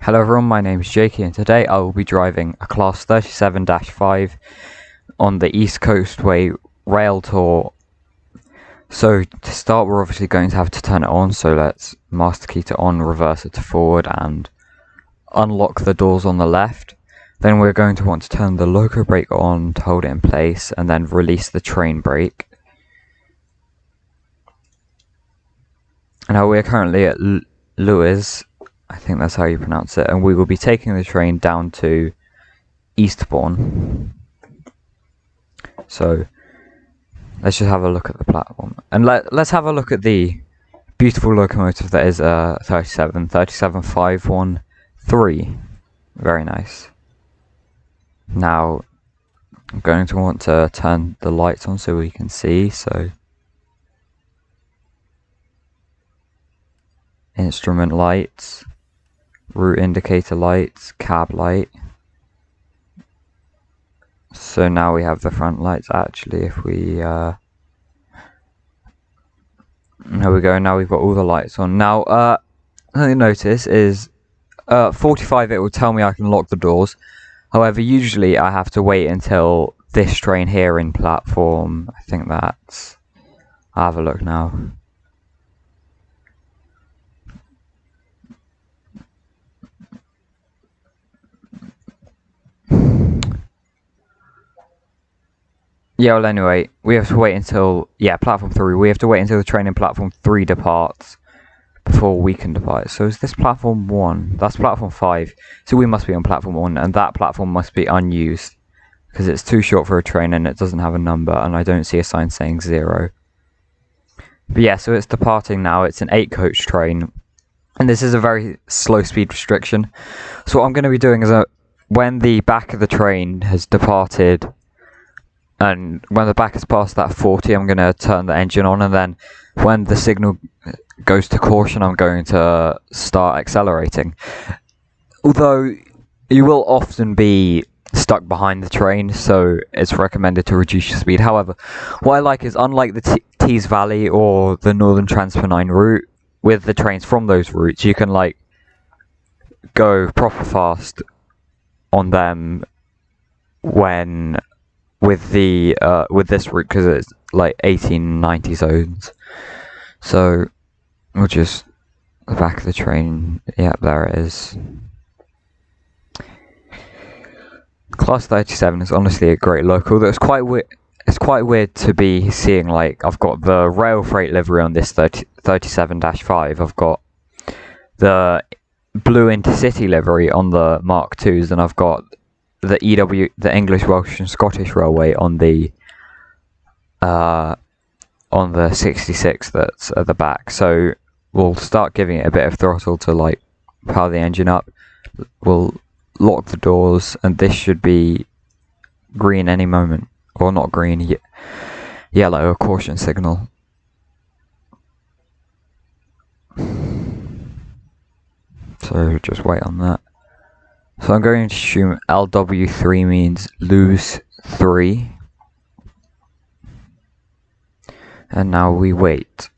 Hello everyone, my name is Jakey and today I will be driving a Class 37-5 on the East Coastway Railtour. So to start we're obviously going to have to turn it on, so let's master key to on, reverse it to forward and unlock the doors on the left. Then we're going to want to turn the loco brake on to hold it in place and then release the train brake. Now we're currently at Lewes, I think that's how you pronounce it, and we will be taking the train down to Eastbourne. So let's just have a look at the platform, and let's have a look at the beautiful locomotive that is 37513. Very nice. Now I'm going to want to turn the lights on so we can see. So instrument lights, route indicator lights, cab light. So now we have the front lights. Actually, if we there we go. Now we've got all the lights on. Now something to notice is 45 it will tell me I can lock the doors. However, usually I have to wait until this train here in platform, I think that's, I'll have a look now. Yeah, well anyway, we have to wait until, platform 3. We have to wait until the train in platform 3 departs before we can depart. So is this platform 1? That's platform 5. So we must be on platform 1, and that platform must be unused because it's too short for a train and it doesn't have a number, and I don't see a sign saying 0. But yeah, so it's departing now. It's an 8-coach train, and this is a very slow speed restriction. So what I'm going to be doing is when the back of the train has departed, and when the back has passed that 40, I'm going to turn the engine on, and then when the signal goes to caution, I'm going to start accelerating. Although you will often be stuck behind the train, so it's recommended to reduce your speed. However, what I like is, unlike the Tees Valley or the Northern Transpennine route, with the trains from those routes, you can like go proper fast on them when with this route, because it's like 1890 zones. So we'll just the back of the train. Yeah, there it is. Class 37 is honestly a great local. That's quite weird. It's quite weird to be seeing, like, I've got the rail freight livery on this 37-5. I've got the blue intercity livery on the Mark IIs, and I've got the EW, the English, Welsh, and Scottish Railway on the 66 that's at the back. So we'll start giving it a bit of throttle to like power the engine up. We'll lock the doors, and this should be green any moment, or not green, yellow, a caution signal. So just wait on that. So I'm going to assume LW3 means lose 3. And now we wait.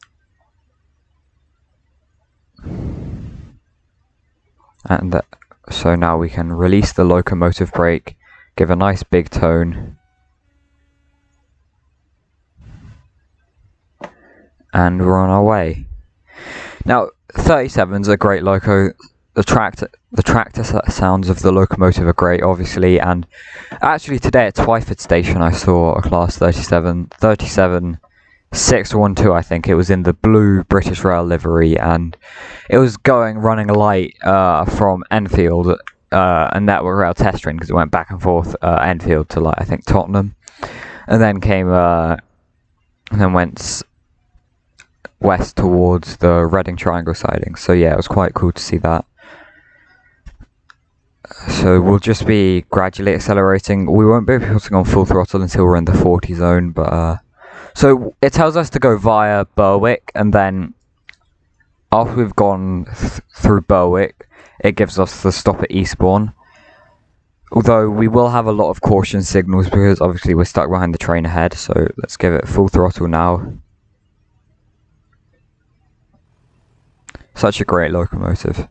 And so now we can release the locomotive brake, give a nice big tone, and we're on our way. Now 37's a great loco. The tractor sounds of the locomotive are great, obviously, and actually today at Twyford Station I saw a Class 37-612, I think. It was in the blue British Rail livery, and it was running light from Enfield, a Network Rail test train, because it went back and forth Enfield to, like, I think Tottenham, and then came and then went west towards the Reading Triangle siding. So yeah, it was quite cool to see that. So we'll just be gradually accelerating. We won't be putting on full throttle until we're in the 40 zone, but so it tells us to go via Berwick, and then after we've gone through Berwick, it gives us the stop at Eastbourne. Although we will have a lot of caution signals because obviously we're stuck behind the train ahead, so let's give it full throttle now. Such a great locomotive.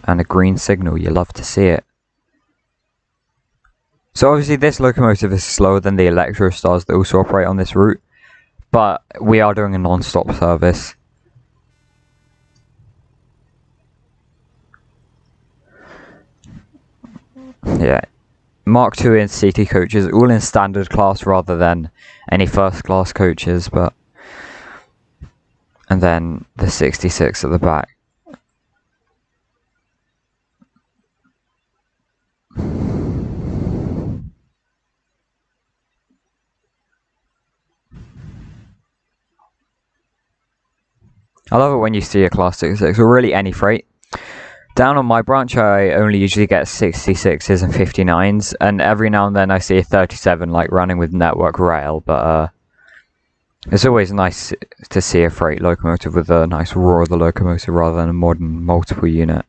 and a green signal. You love to see it. So obviously this locomotive is slower than the Electrostars that also operate on this route, but we are doing a non-stop service. Yeah, Mark II intercity coaches, all in standard class rather than any first class coaches, but... And then the 66 at the back. I love it when you see a class 66, or really any freight. Down on my branch, I only usually get 66s and 59s, and every now and then I see a 37 like running with Network Rail, but it's always nice to see a freight locomotive with a nice roar of the locomotive rather than a modern multiple unit.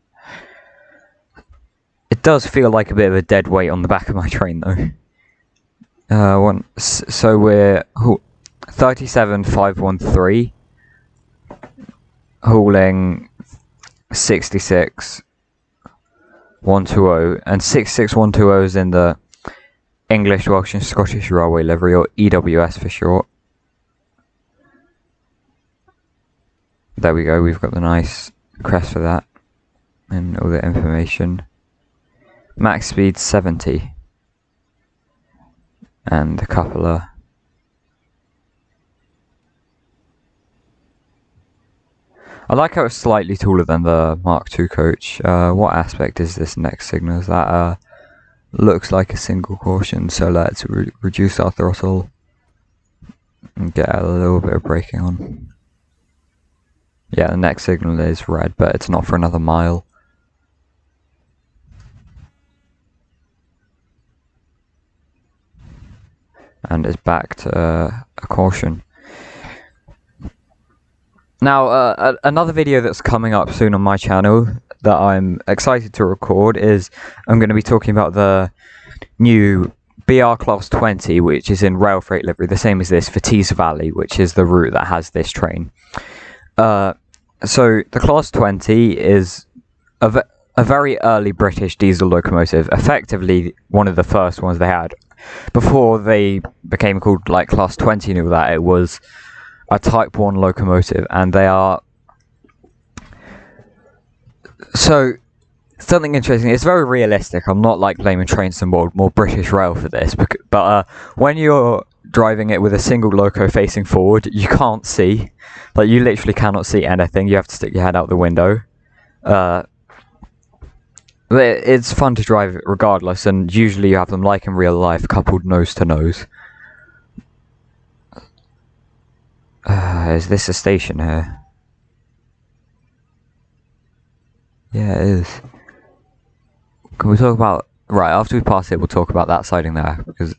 It does feel like a bit of a dead weight on the back of my train though. So we're 37513 hauling 66 120, and 66120 is in the English, Welsh and Scottish Railway livery, or EWS for short. There we go, we've got the nice crest for that and all the information. Max speed 70 and a couple of... I like how it's slightly taller than the Mark II coach. What aspect is this next signal? Is that looks like a single caution, so let's reduce our throttle and get a little bit of braking on. Yeah, the next signal is red, but it's not for another mile. And it's back to a caution. Now, another video that's coming up soon on my channel that I'm excited to record is I'm going to be talking about the new BR Class 20, which is in rail freight livery, the same as this, for Tees Valley, which is the route that has this train. So the Class 20 is a very early British diesel locomotive, effectively one of the first ones they had. Before they became called like Class 20 and all that, it was a Type 1 locomotive, and they are... So, something interesting, it's very realistic. I'm not like blaming Trains and more British Rail for this, but when you're driving it with a single loco facing forward, you can't see. Like, you literally cannot see anything. You have to stick your head out the window. It's fun to drive it regardless, and usually you have them, like in real life, coupled nose to nose. Is this a station here? Yeah, it is. Can we talk about... Right, after we pass it, we'll talk about that siding there, because...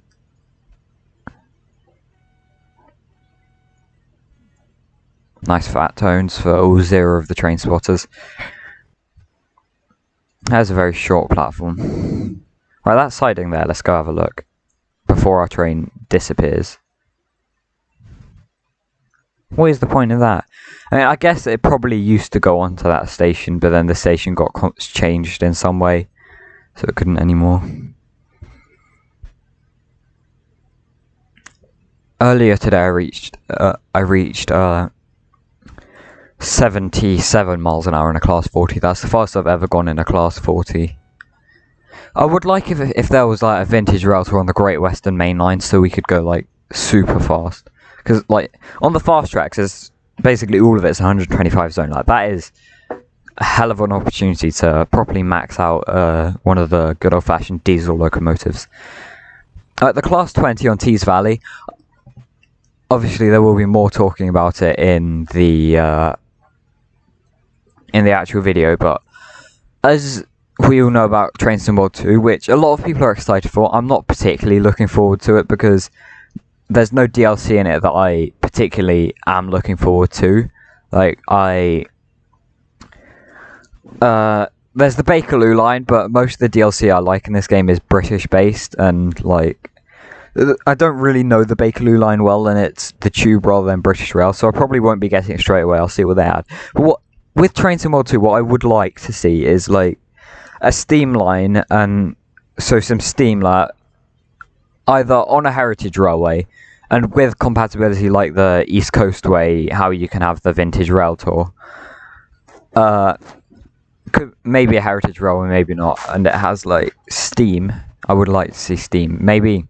Nice fat tones for all 0 of the train spotters. There's a very short platform. Right, that siding there, let's go have a look before our train disappears. What is the point of that? I mean, I guess it probably used to go onto that station, but then the station got changed in some way, so it couldn't anymore. Earlier today I reached 77 miles an hour in a Class 40. That's the fastest I've ever gone in a Class 40. I would like if there was like a vintage Railtour on the Great Western Main Line, so we could go like super fast. Because like on the fast tracks, is basically all of it's 125 zone. Like that is a hell of an opportunity to properly max out one of the good old-fashioned diesel locomotives. The Class 20 on Tees Valley. Obviously, there will be more talking about it in the actual video, but as we all know about Trains to World 2, which a lot of people are excited for, I'm not particularly looking forward to it because there's no DLC in it that I particularly am looking forward to. Like, there's the Bakerloo line, but most of the DLC I like in this game is British based, and like, I don't really know the Bakerloo line well, and it's the Tube rather than British Rail, so I probably won't be getting it straight away. I'll see what they add. But with Trains to World 2, what I would like to see is like a steam line, and so some steam like either on a heritage railway, and with compatibility like the East Coastway, how you can have the vintage Railtour. Maybe a heritage railway, maybe not, and it has like steam. I would like to see steam. Maybe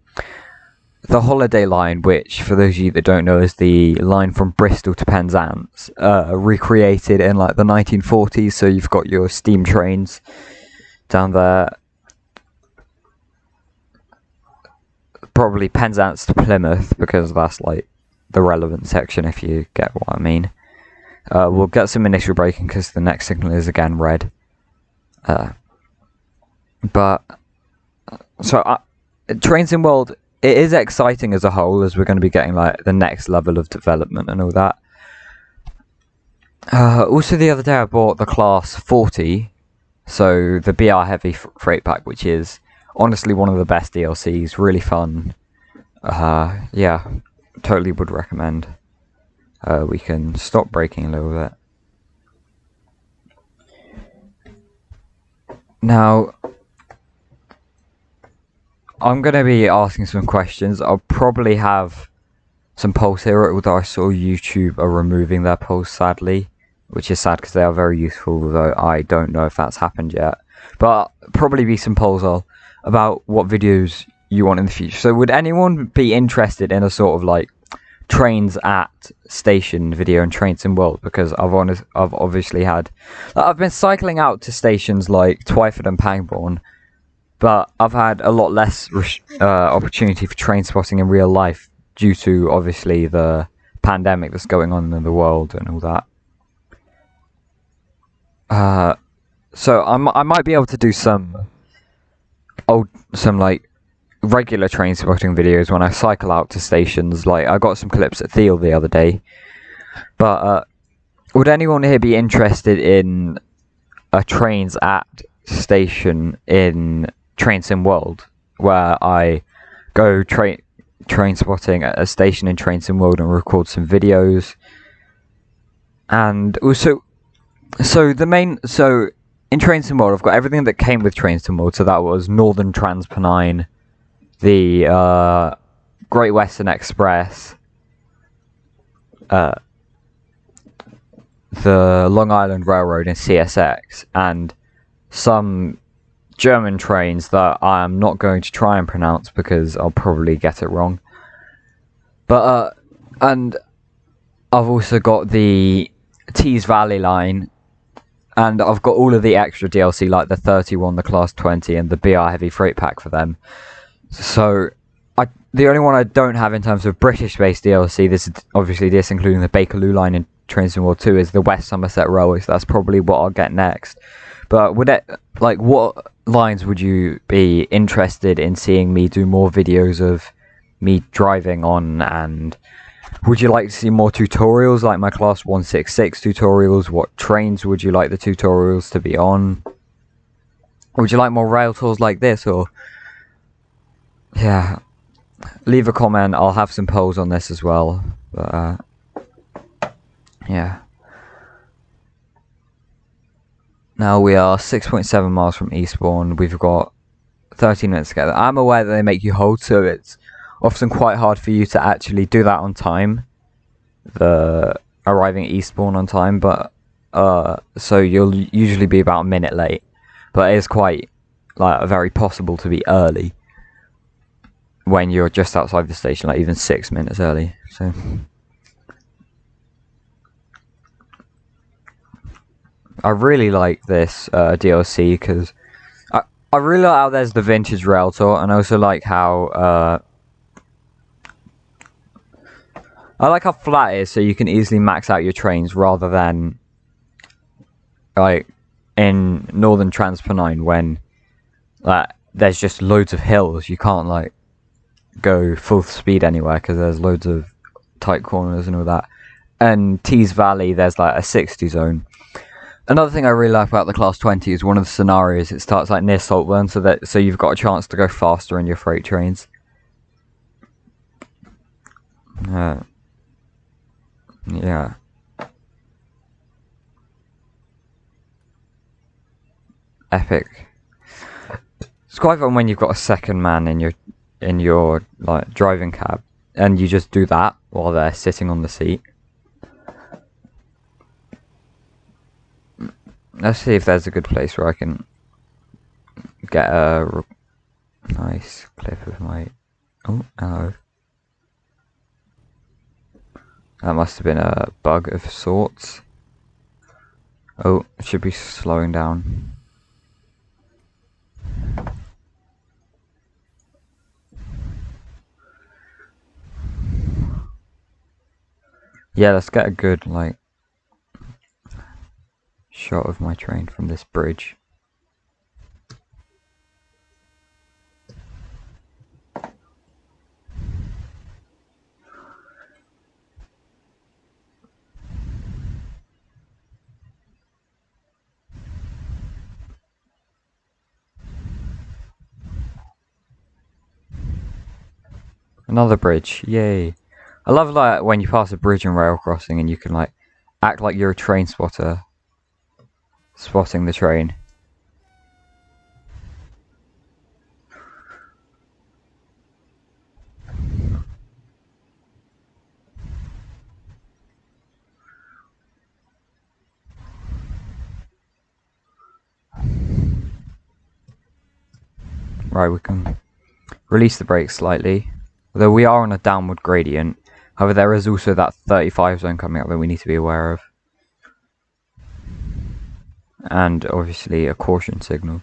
the holiday line, which for those of you that don't know is the line from Bristol to Penzance, recreated in like the 1940s. So you've got your steam trains down there. Probably Penzance to Plymouth, because that's like the relevant section, if you get what I mean. We'll get some initial braking because the next signal is again red. Trains in World, it is exciting as a whole, as we're going to be getting like the next level of development and all that. Also, the other day I bought the Class 40, so the BR Heavy Freight Pack, which is honestly one of the best DLCs, really fun. Yeah, totally would recommend. We can stop braking a little bit. Now, I'm going to be asking some questions. I'll probably have some polls here, although I saw YouTube are removing their polls, sadly, which is sad because they are very useful, though I don't know if that's happened yet. But probably be some polls about what videos you want in the future. So would anyone be interested in a sort of like trains at station video and trains in World? Because I've obviously had, I've been cycling out to stations like Twyford and Pangbourne, but I've had a lot less opportunity for train spotting in real life due to obviously the pandemic that's going on in the world and all that. So I might be able to do some like regular train spotting videos when I cycle out to stations. Like I got some clips at Thiel the other day. But would anyone here be interested in a trains at station in Trains in World, where I go train spotting at a station in Trains in World and record some videos? And also, in Trains in World, I've got everything that came with Trains in World. So that was Northern Transpennine, the Great Western Express, the Long Island Railroad and CSX, and some German trains that I am not going to try and pronounce because I'll probably get it wrong. But and I've also got the Tees Valley line, and I've got all of the extra DLC like the 31, the Class 20, and the BR Heavy Freight Pack for them. So the only one I don't have in terms of British-based DLC, this is obviously including the Bakerloo line in Trains in World 2, is the West Somerset Railway. So that's probably what I'll get next. But what lines would you be interested in seeing me do more videos of me driving on? And would you like to see more tutorials like my Class 166 tutorials? What trains would you like the tutorials to be on? Would you like more rail tours like this? Or yeah, leave a comment. I'll have some polls on this as well. But yeah. Now we are 6.7 miles from Eastbourne. We've got 13 minutes to get there. I'm aware that they make you hold, so it's often quite hard for you to actually do that on time. The arriving at Eastbourne on time, but so you'll usually be about a minute late. But it is quite very possible to be early when you're just outside the station, like even 6 minutes early. So I really like this DLC because I really like how there's the vintage Railtour, and I also like how flat it is, so you can easily max out your trains rather than like in Northern Transpennine when there's just loads of hills. You can't go full speed anywhere because there's loads of tight corners and all that. And Tees Valley, there's a 60 zone. Another thing I really like about the Class 20 is one of the scenarios. It starts near Saltburn, so you've got a chance to go faster in your freight trains. Yeah. Epic. quite fun when you've got a second man in your like driving cab, and you just do that while they're sitting on the seat. Let's see if there's a good place where I can get a nice clip of my... Oh, hello. That must have been a bug of sorts. Oh, it should be slowing down. Yeah, let's get a good, like, shot of my train from this bridge. Another bridge, yay. I love like when you pass a bridge and rail crossing and you can like act like you're a train spotter, spotting the train. Right, we can release the brakes slightly, although we are on a downward gradient. However, there is also that 35 zone coming up that we need to be aware of. And obviously a caution signal.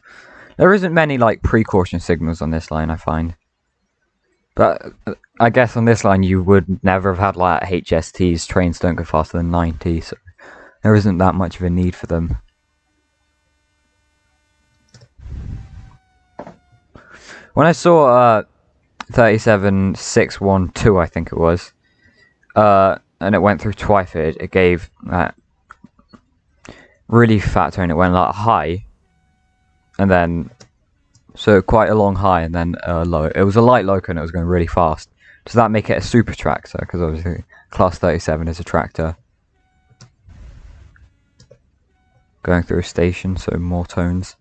There isn't many like pre-caution signals on this line, I find. But I guess on this line you would never have had like HSTs, trains don't go faster than 90, so there isn't that much of a need for them. When I saw 37612, I think it was, and it went through Twyford, it gave that really fat tone. It went like high, and then so quite a long high, and then low. It was a light loco, and it was going really fast. Does that make it a super tractor? Because obviously class 37 is a tractor going through a station, so more tones.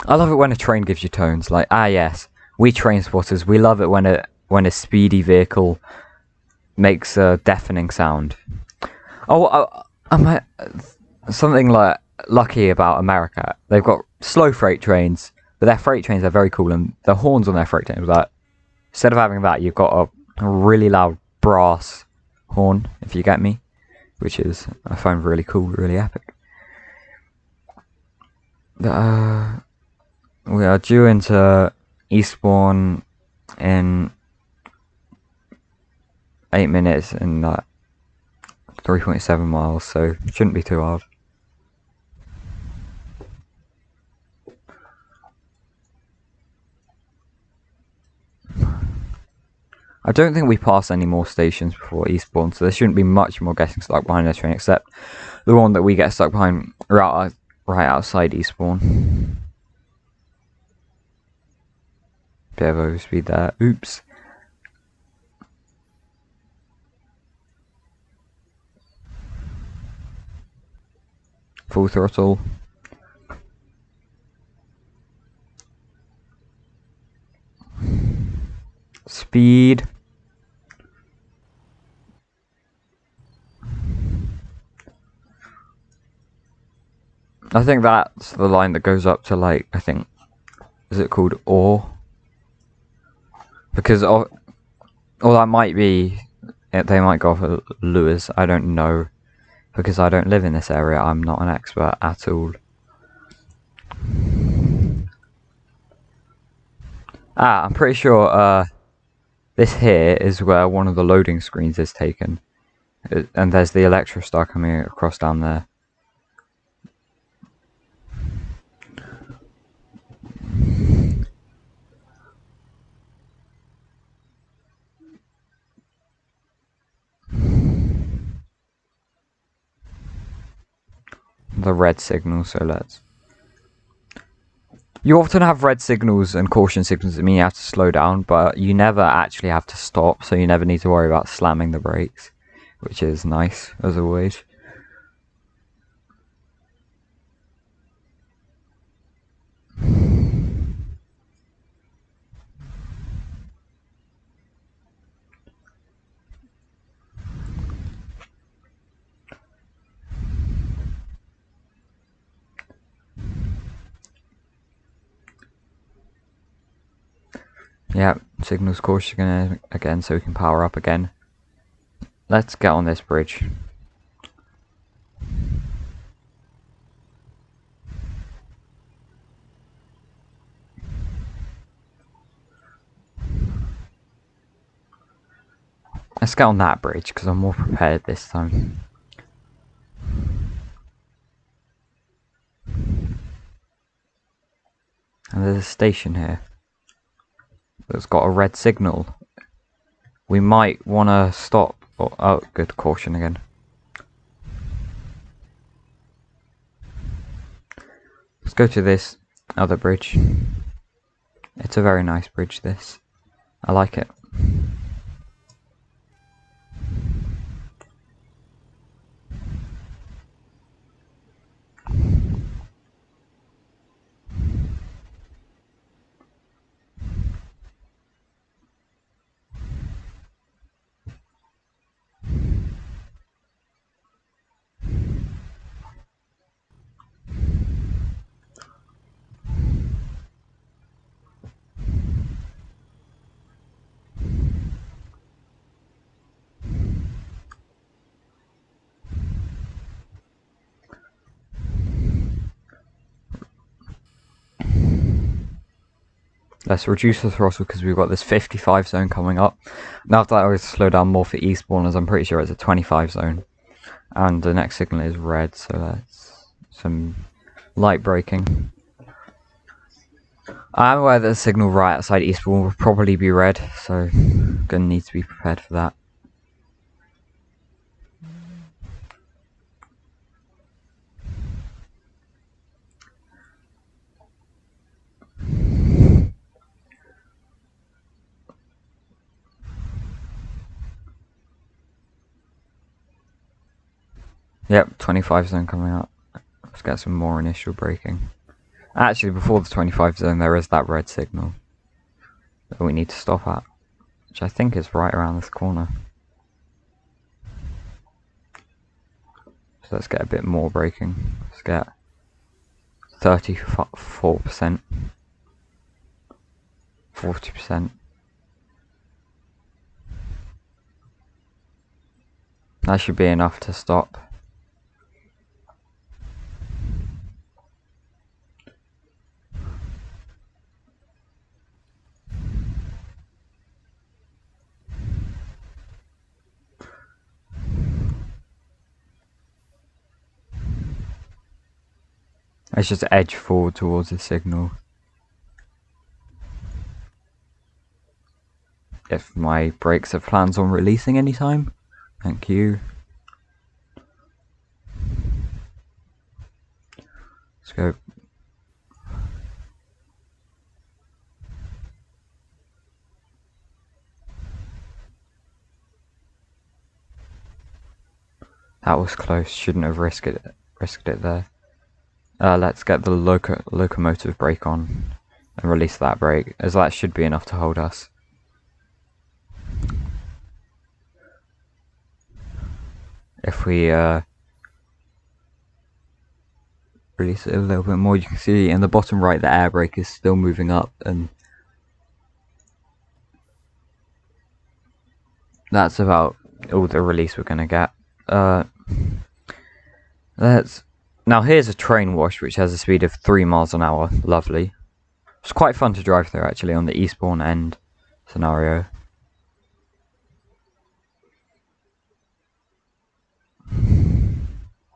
I love it when a train gives you tones. Like, yes, we train spotters, we love it when a speedy vehicle makes a deafening sound. I'm something like lucky about America. They've got slow freight trains, but their freight trains are very cool, and the horns on their freight trains, like, instead of having that, you've got a really loud brass horn, if you get me, which is, I find really cool, really epic. We are due into Eastbourne in 8 minutes and 3.7 miles, so it shouldn't be too hard. I don't think we pass any more stations before Eastbourne, so there shouldn't be much more getting stuck behind the train, except the one that we get stuck behind right outside Eastbourne. Bit of overspeed there. Oops. Full throttle. Speed. I think that's the line that goes up to, like, I think, is it called Ore? Because, or that might be, they might go for Lewes, I don't know. Because I don't live in this area, I'm not an expert at all. I'm pretty sure, this here is where one of the loading screens is taken. And there's the Electrostar coming across down there. The red signal, so let's... You often have red signals and caution signals that mean you have to slow down, but you never actually have to stop, so you never need to worry about slamming the brakes, which is nice, as always. Yeah, signals caution again so we can power up again. Let's get on this bridge. Let's get on that bridge because I'm more prepared this time. And there's a station here that's got a red signal. We might want to stop. Oh, good, caution again. Let's go to this other bridge. It's a very nice bridge, this. I like it. Let's reduce the throttle because we've got this 55 zone coming up. Now that I would slow down more for Eastbourne, as I'm pretty sure it's a 25 zone. And the next signal is red, so that's some light braking. I'm aware that the signal right outside Eastbourne will probably be red, so I'm going to need to be prepared for that. Yep, 25 zone coming up. Let's get some more initial braking. Actually, before the 25 zone, there is that red signal that we need to stop at, which I think is right around this corner. So let's get a bit more braking. Let's get 34%, 40%. That should be enough to stop. Let's just edge forward towards the signal. If my brakes have plans on releasing anytime, thank you. Let's go. That was close. Shouldn't have risked it there. Let's get the locomotive brake on and release that brake, as that should be enough to hold us. If we release it a little bit more, you can see in the bottom right the air brake is still moving up, and that's about all the release we're gonna get. Now here's a train wash which has a speed of 3 miles an hour. Lovely. It's quite fun to drive through actually on the Eastbourne end scenario.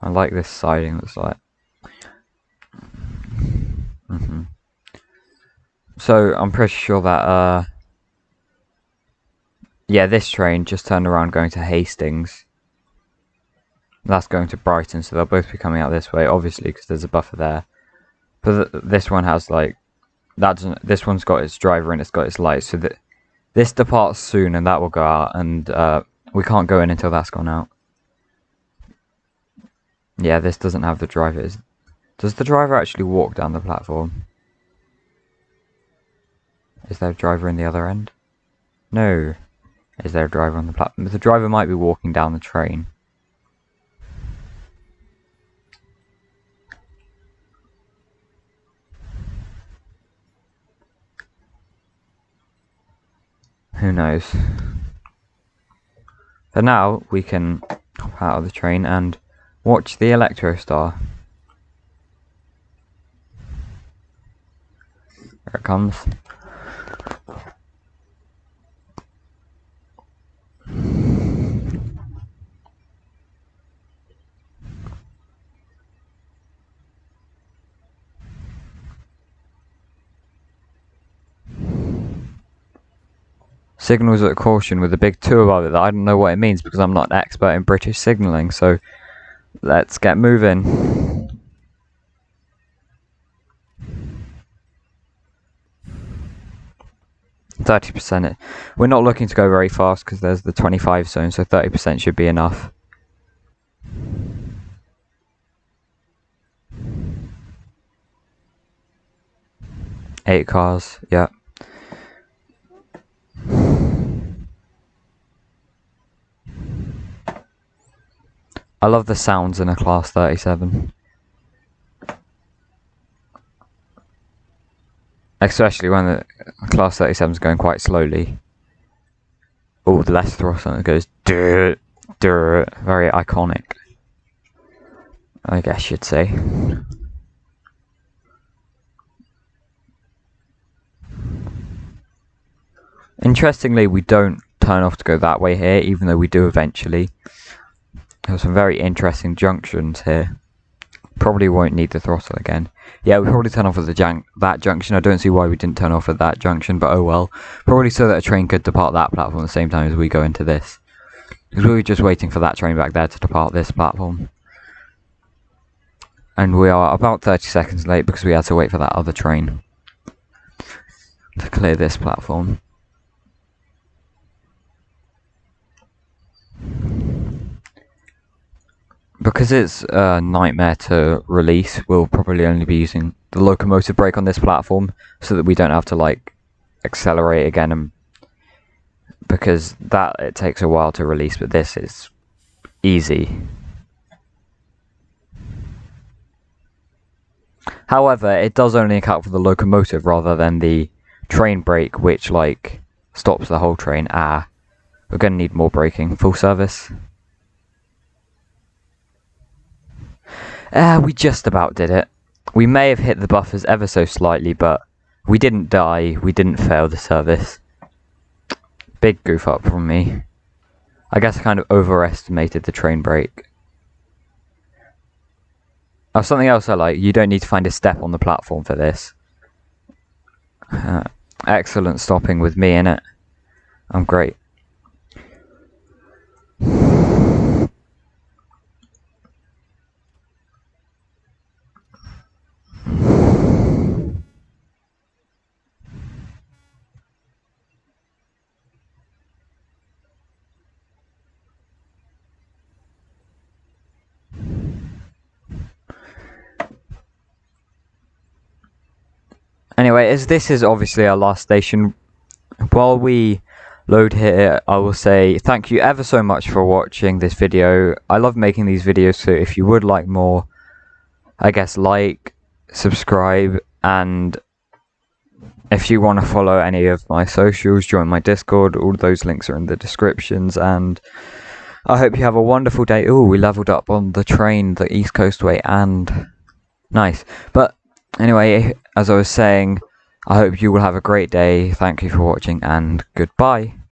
I like this siding that's like. So I'm pretty sure that yeah, this train just turned around going to Hastings. That's going to Brighton, so they'll both be coming out this way, obviously, because there's a buffer there. But this one has like this one's got its driver and it's got its lights, so that this departs soon and that will go out, and we can't go in until that's gone out. Yeah, this doesn't have the driver. Does the driver actually walk down the platform? Is there a driver in the other end? No. Is there a driver on the platform? The driver might be walking down the train. who knows. For now, we can hop out of the train and watch the Electrostar. There it comes. Signals at caution with a big 2 above it. I don't know what it means because I'm not an expert in British signalling, so let's get moving. %. We're not looking to go very fast because there's the 25 zone, so 30% should be enough. Eight cars, yeah. I love the sounds in a Class 37. Especially when the Class 37 is going quite slowly. Oh, the less throttle and it goes durr, durr. Very iconic, I guess you'd say. Interestingly, we don't turn off to go that way here, even though we do eventually. There's some very interesting junctions here. Probably won't need the throttle again. Yeah, we probably turn off at that junction. I don't see why we didn't turn off at that junction, but oh well. Probably so that a train could depart that platform at the same time as we go into this. Because we were just waiting for that train back there to depart this platform. And we are about 30 seconds late because we had to wait for that other train to clear this platform. Because it's a nightmare to release, we'll probably only be using the locomotive brake on this platform so that we don't have to like accelerate again, and because that it takes a while to release, but this is easy. However, it does only account for the locomotive rather than the train brake, which like stops the whole train. We're gonna need more braking. Full service. We just about did it. We may have hit the buffers ever so slightly, but we didn't die. We didn't fail the service. Big goof up from me. I guess I kind of overestimated the train brake. Oh, something else I like, you don't need to find a step on the platform for this. Excellent stopping with me in it. I'm great. Anyway, as this is obviously our last station, while we load here, I will say thank you ever so much for watching this video. I love making these videos, so if you would like more, I guess like, subscribe, and if you want to follow any of my socials, join my Discord. All those links are in the descriptions, and I hope you have a wonderful day. Oh, we leveled up on the train, the East Coastway, and nice. But anyway, as I was saying, I hope you will have a great day. Thank you for watching, and goodbye.